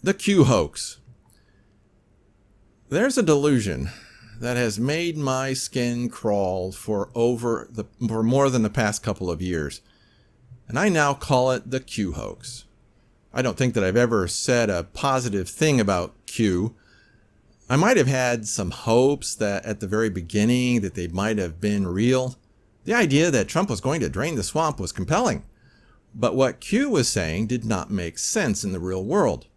The QHoax. There's a delusion that has made my skin crawl for more than the past couple of years, and I now call it the QHoax. I don't think that I've ever said a positive thing about Q. I might have had some hopes that at the very beginning that they might have been real. The idea that Trump was going to drain the swamp was compelling, but what Q was saying did not make sense in the real world.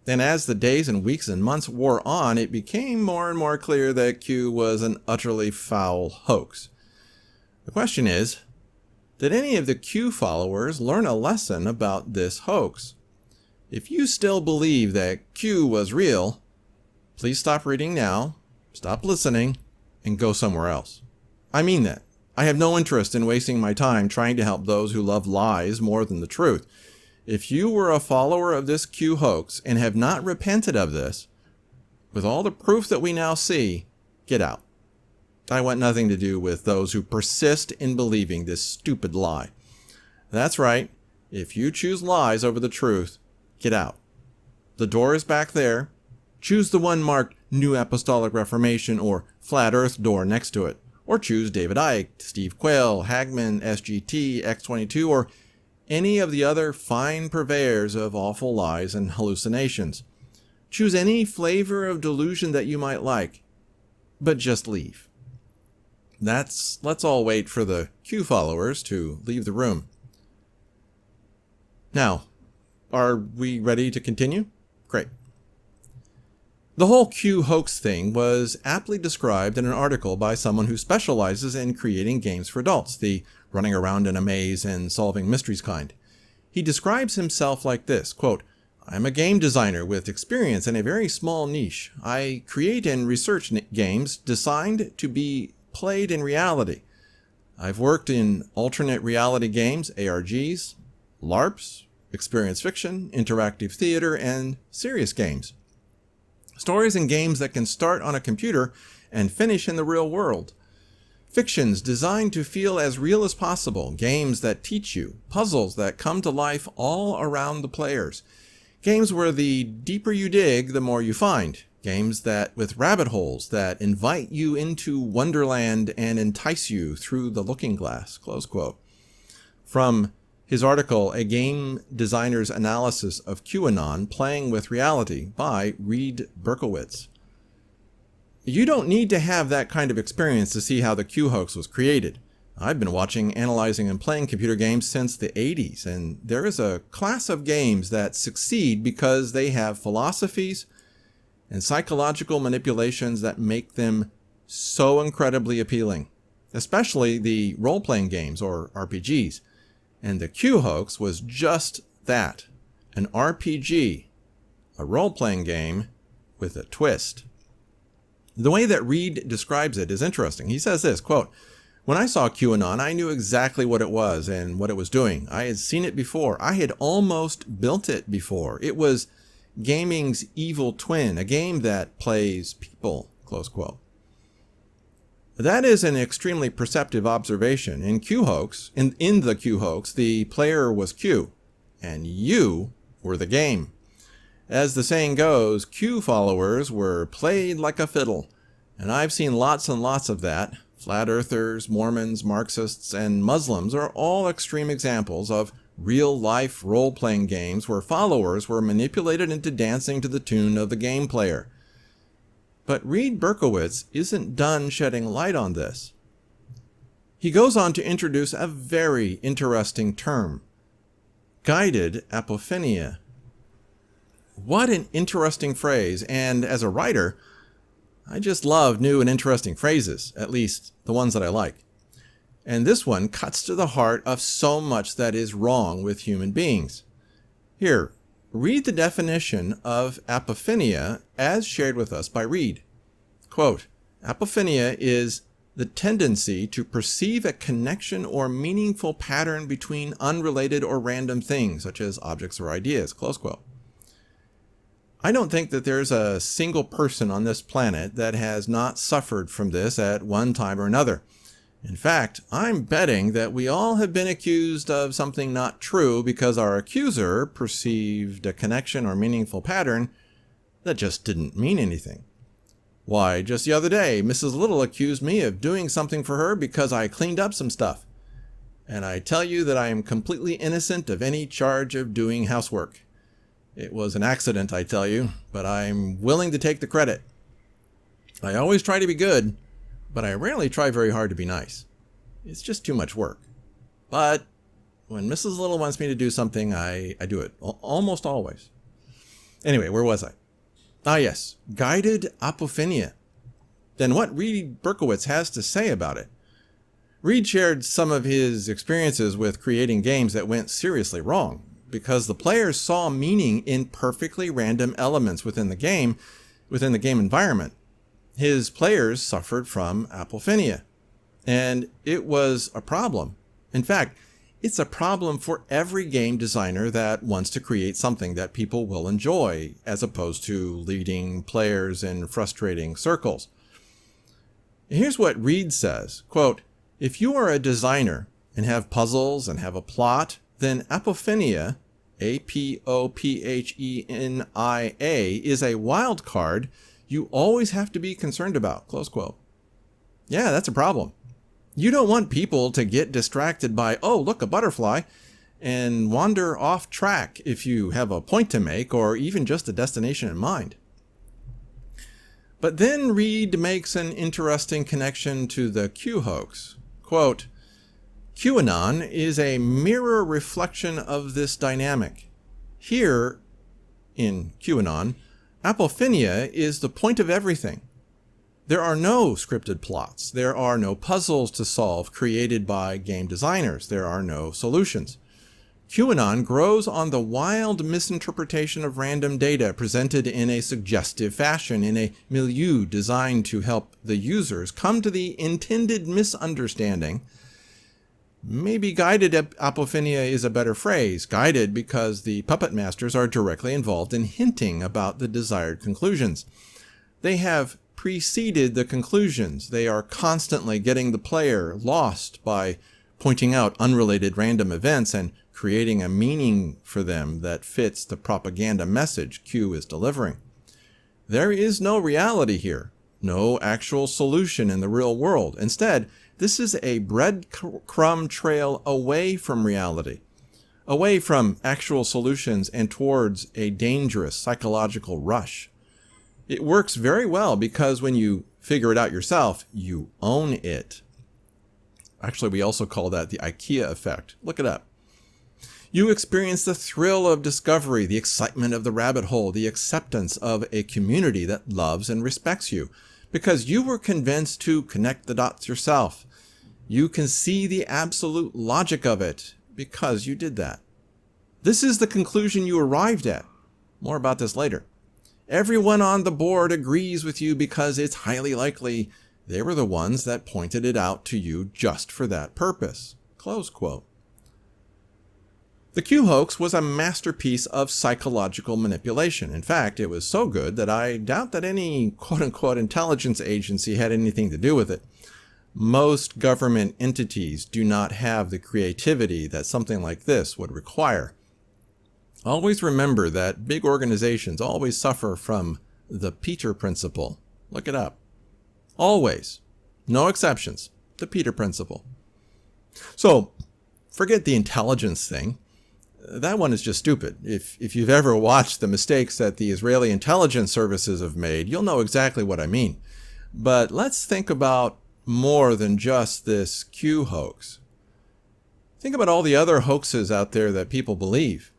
And as the days and weeks and months wore on, it became more and more clear that Q was an utterly foul hoax. The question is, did any of the Q followers learn a lesson about this hoax? If you still believe that Q was real, please stop reading now, stop listening, and go somewhere else. I mean that. I have no interest in wasting my time trying to help those who love lies more than the truth. If you were a follower of this Q hoax and have not repented of this, with all the proof that we now see, get out. I want nothing to do with those who persist in believing this stupid lie. That's right. If you choose lies over the truth, get out. The door is back there. Choose the one marked New Apostolic Reformation or Flat Earth door next to it. Or choose David Icke, Steve Quayle, Hagman, SGT, X22, or any of the other fine purveyors of awful lies and hallucinations. Choose any flavor of delusion that you might like, but just leave. Let's all wait for the Q followers to leave the room. Now, are we ready to continue? Great. The whole Q hoax thing was aptly described in an article by someone who specializes in creating games for adults, the running around in a maze and solving mysteries kind. He describes himself like this, quote, "I'm a game designer with experience in a very small niche. I create and research games designed to be played in reality. I've worked in alternate reality games, ARGs, LARPs, experience fiction, interactive theater, and serious games. Stories and games that can start on a computer and finish in the real world. Fictions designed to feel as real as possible, games that teach you, puzzles that come to life all around the players, games where the deeper you dig, the more you find, games that with rabbit holes that invite you into wonderland and entice you through the looking glass," close quote. From his article, A Game Designer's Analysis of QAnon Playing with Reality by Reed Berkowitz. You don't need to have that kind of experience to see how the Q hoax was created. I've been watching, analyzing, and playing computer games since the 80s, and there is a class of games that succeed because they have philosophies and psychological manipulations that make them so incredibly appealing, especially the role-playing games or RPGs. And the Q hoax was just that, an RPG, a role-playing game with a twist. The way that Reed describes it is interesting. He says this, quote, "When I saw QAnon, I knew exactly what it was and what it was doing. I had seen it before. I had almost built it before. It was gaming's evil twin, a game that plays people," close quote. That is an extremely perceptive observation. In the Q hoax, the player was Q, and you were the game. As the saying goes, Q followers were played like a fiddle, and I've seen lots and lots of that. Flat earthers, Mormons, Marxists, and Muslims are all extreme examples of real-life role-playing games where followers were manipulated into dancing to the tune of the game player. But Reed Berkowitz isn't done shedding light on this. He goes on to introduce a very interesting term, guided apophenia. What an interesting phrase, and as a writer, I just love new and interesting phrases, at least the ones that I like. And this one cuts to the heart of so much that is wrong with human beings. Here, read the definition of apophenia as shared with us by Reed. Quote, "Apophenia is the tendency to perceive a connection or meaningful pattern between unrelated or random things, such as objects or ideas," close quote. I don't think that there's a single person on this planet that has not suffered from this at one time or another. In fact, I'm betting that we all have been accused of something not true because our accuser perceived a connection or meaningful pattern that just didn't mean anything. Why, just the other day, Mrs. Little accused me of doing something for her because I cleaned up some stuff. And I tell you that I am completely innocent of any charge of doing housework. It was an accident, I tell you, but I'm willing to take the credit. I always try to be good, but I rarely try very hard to be nice. It's just too much work. But when Mrs. Little wants me to do something, I do it, almost always. Anyway, where was I? Ah yes, guided apophenia. Then what Reed Berkowitz has to say about it. Reed shared some of his experiences with creating games that went seriously wrong, because the players saw meaning in perfectly random elements within the game environment. His players suffered from apophenia, and it was a problem. In fact, it's a problem for every game designer that wants to create something that people will enjoy, as opposed to leading players in frustrating circles. Here's what Reed says, quote, "If you are a designer and have puzzles and have a plot, then apophenia, A-P-O-P-H-E-N-I-A, is a wild card you always have to be concerned about," close quote. Yeah, that's a problem. You don't want people to get distracted by, oh, look, a butterfly, and wander off track if you have a point to make or even just a destination in mind. But then Reed makes an interesting connection to the QHoax. Quote, "QAnon is a mirror reflection of this dynamic. Here, in QAnon, apophenia is the point of everything. There are no scripted plots. There are no puzzles to solve created by game designers. There are no solutions. QAnon grows on the wild misinterpretation of random data presented in a suggestive fashion in a milieu designed to help the users come to the intended misunderstanding." Maybe guided apophenia is a better phrase. Guided because the puppet masters are directly involved in hinting about the desired conclusions. They have preceded the conclusions. They are constantly getting the player lost by pointing out unrelated random events and creating a meaning for them that fits the propaganda message Q is delivering. There is no reality here, no actual solution in the real world. Instead, this is a breadcrumb trail away from reality, away from actual solutions and towards a dangerous psychological rush. It works very well because when you figure it out yourself, you own it. Actually, we also call that the IKEA effect. Look it up. You experience the thrill of discovery, the excitement of the rabbit hole, the acceptance of a community that loves and respects you, because you were convinced to connect the dots yourself. You can see the absolute logic of it because you did that. This is the conclusion you arrived at. More about this later. Everyone on the board agrees with you because it's highly likely they were the ones that pointed it out to you just for that purpose. Close quote. The QHoax was a masterpiece of psychological manipulation. In fact, it was so good that I doubt that any quote-unquote intelligence agency had anything to do with it. Most government entities do not have the creativity that something like this would require. Always remember that big organizations always suffer from the Peter Principle. Look it up. Always. No exceptions. The Peter Principle. So, forget the intelligence thing. That one is just stupid. If you've ever watched the mistakes that the Israeli intelligence services have made, you'll know exactly what I mean. But let's think about more than just this Q hoax. Think about all the other hoaxes out there that people believe.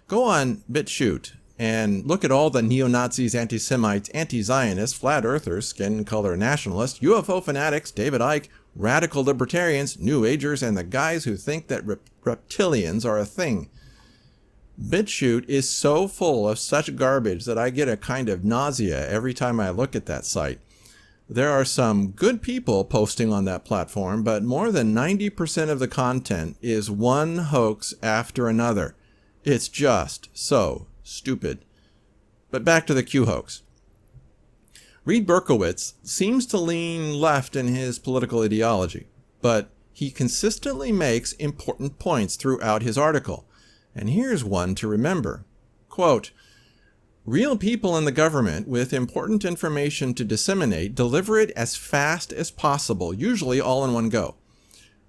Go on BitChute and look at all the neo-Nazis, anti-Semites, anti-Zionists, flat earthers, skin color nationalists, UFO fanatics, David Icke, radical libertarians, New Agers, and the guys who think that reptilians are a thing. BitChute is so full of such garbage that I get a kind of nausea every time I look at that site. There are some good people posting on that platform, but more than 90% of the content is one hoax after another. It's just so stupid. But back to the Q hoax. Reed Berkowitz seems to lean left in his political ideology, but he consistently makes important points throughout his article. And here's one to remember. Quote, "Real people in the government with important information to disseminate deliver it as fast as possible, usually all in one go.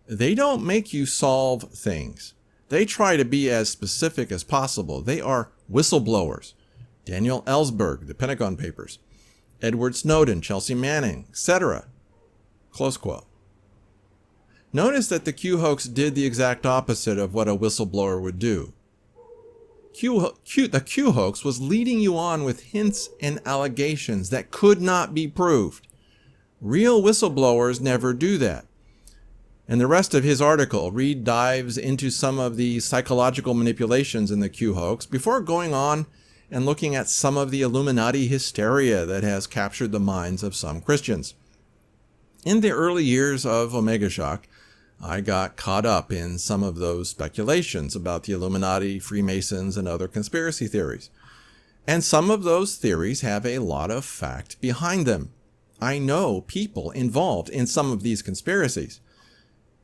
They don't make you solve things. They try to be as specific as possible. They are whistleblowers. Daniel Ellsberg, the Pentagon Papers, Edward Snowden, Chelsea Manning, etc." Close quote. Notice that the QHoax did the exact opposite of what a whistleblower would do. The QHoax was leading you on with hints and allegations that could not be proved. Real whistleblowers never do that. In the rest of his article, Reed dives into some of the psychological manipulations in the QHoax before going on and looking at some of the Illuminati hysteria that has captured the minds of some Christians. In the early years of Omega Shock, I got caught up in some of those speculations about the Illuminati, Freemasons, and other conspiracy theories. And some of those theories have a lot of fact behind them. I know people involved in some of these conspiracies.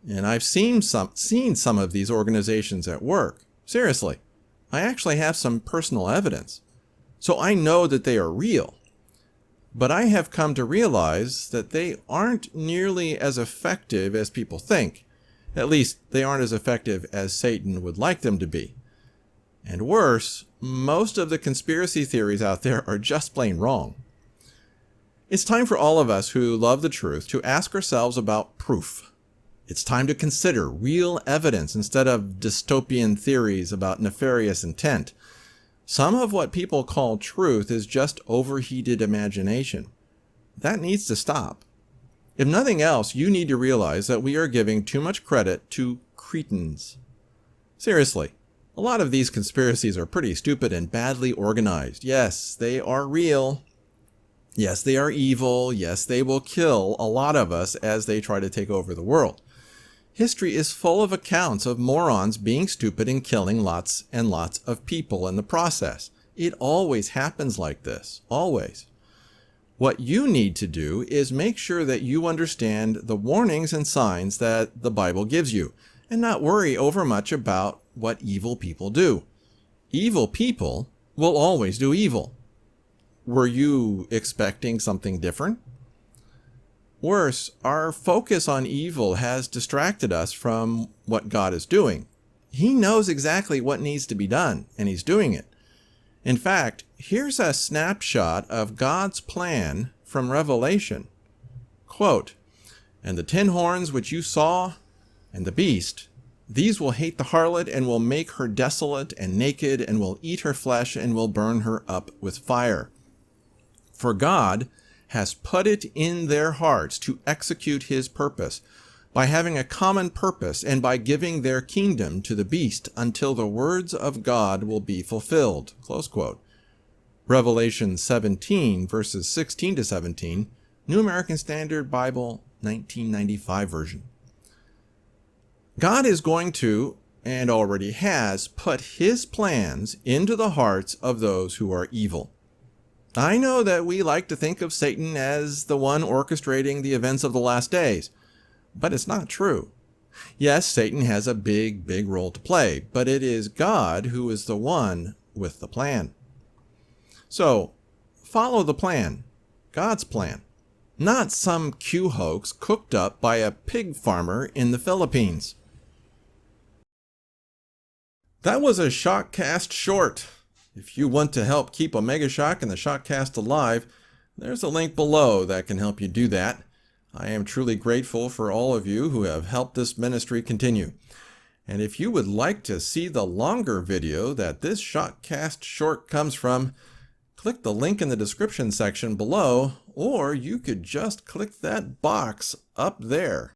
And I've seen some of these organizations at work. Seriously, I actually have some personal evidence. So I know that they are real. But I have come to realize that they aren't nearly as effective as people think. At least, they aren't as effective as Satan would like them to be. And worse, most of the conspiracy theories out there are just plain wrong. It's time for all of us who love the truth to ask ourselves about proof. It's time to consider real evidence instead of dystopian theories about nefarious intent. Some of what people call truth is just overheated imagination. That needs to stop. If nothing else, you need to realize that we are giving too much credit to cretins. Seriously, a lot of these conspiracies are pretty stupid and badly organized. Yes, they are real. Yes, they are evil. Yes, they will kill a lot of us as they try to take over the world. History is full of accounts of morons being stupid and killing lots and lots of people in the process. It always happens like this. Always. What you need to do is make sure that you understand the warnings and signs that the Bible gives you, and not worry overmuch about what evil people do. Evil people will always do evil. Were you expecting something different? Worse, our focus on evil has distracted us from what God is doing. He knows exactly what needs to be done, and He's doing it. In fact, here's a snapshot of God's plan from Revelation. Quote, "And the 10 horns which you saw, and the beast, these will hate the harlot, and will make her desolate and naked, and will eat her flesh, and will burn her up with fire. For God has put it in their hearts to execute His purpose, by having a common purpose, and by giving their kingdom to the beast, until the words of God will be fulfilled." Close quote. Revelation 17, verses 16 to 17, New American Standard Bible, 1995 version. God is going to, and already has, put His plans into the hearts of those who are evil. I know that we like to think of Satan as the one orchestrating the events of the last days, but it's not true. Yes, Satan has a big role to play, but it is God who is the one with the plan. So, follow the plan, God's plan, not some QHoax cooked up by a pig farmer in the Philippines. That was a Shockcast short. If you want to help keep Omega Shock and the Shockcast alive, there's a link below that can help you do that. I am truly grateful for all of you who have helped this ministry continue. And if you would like to see the longer video that this Shockcast short comes from, click the link in the description section below, or you could just click that box up there.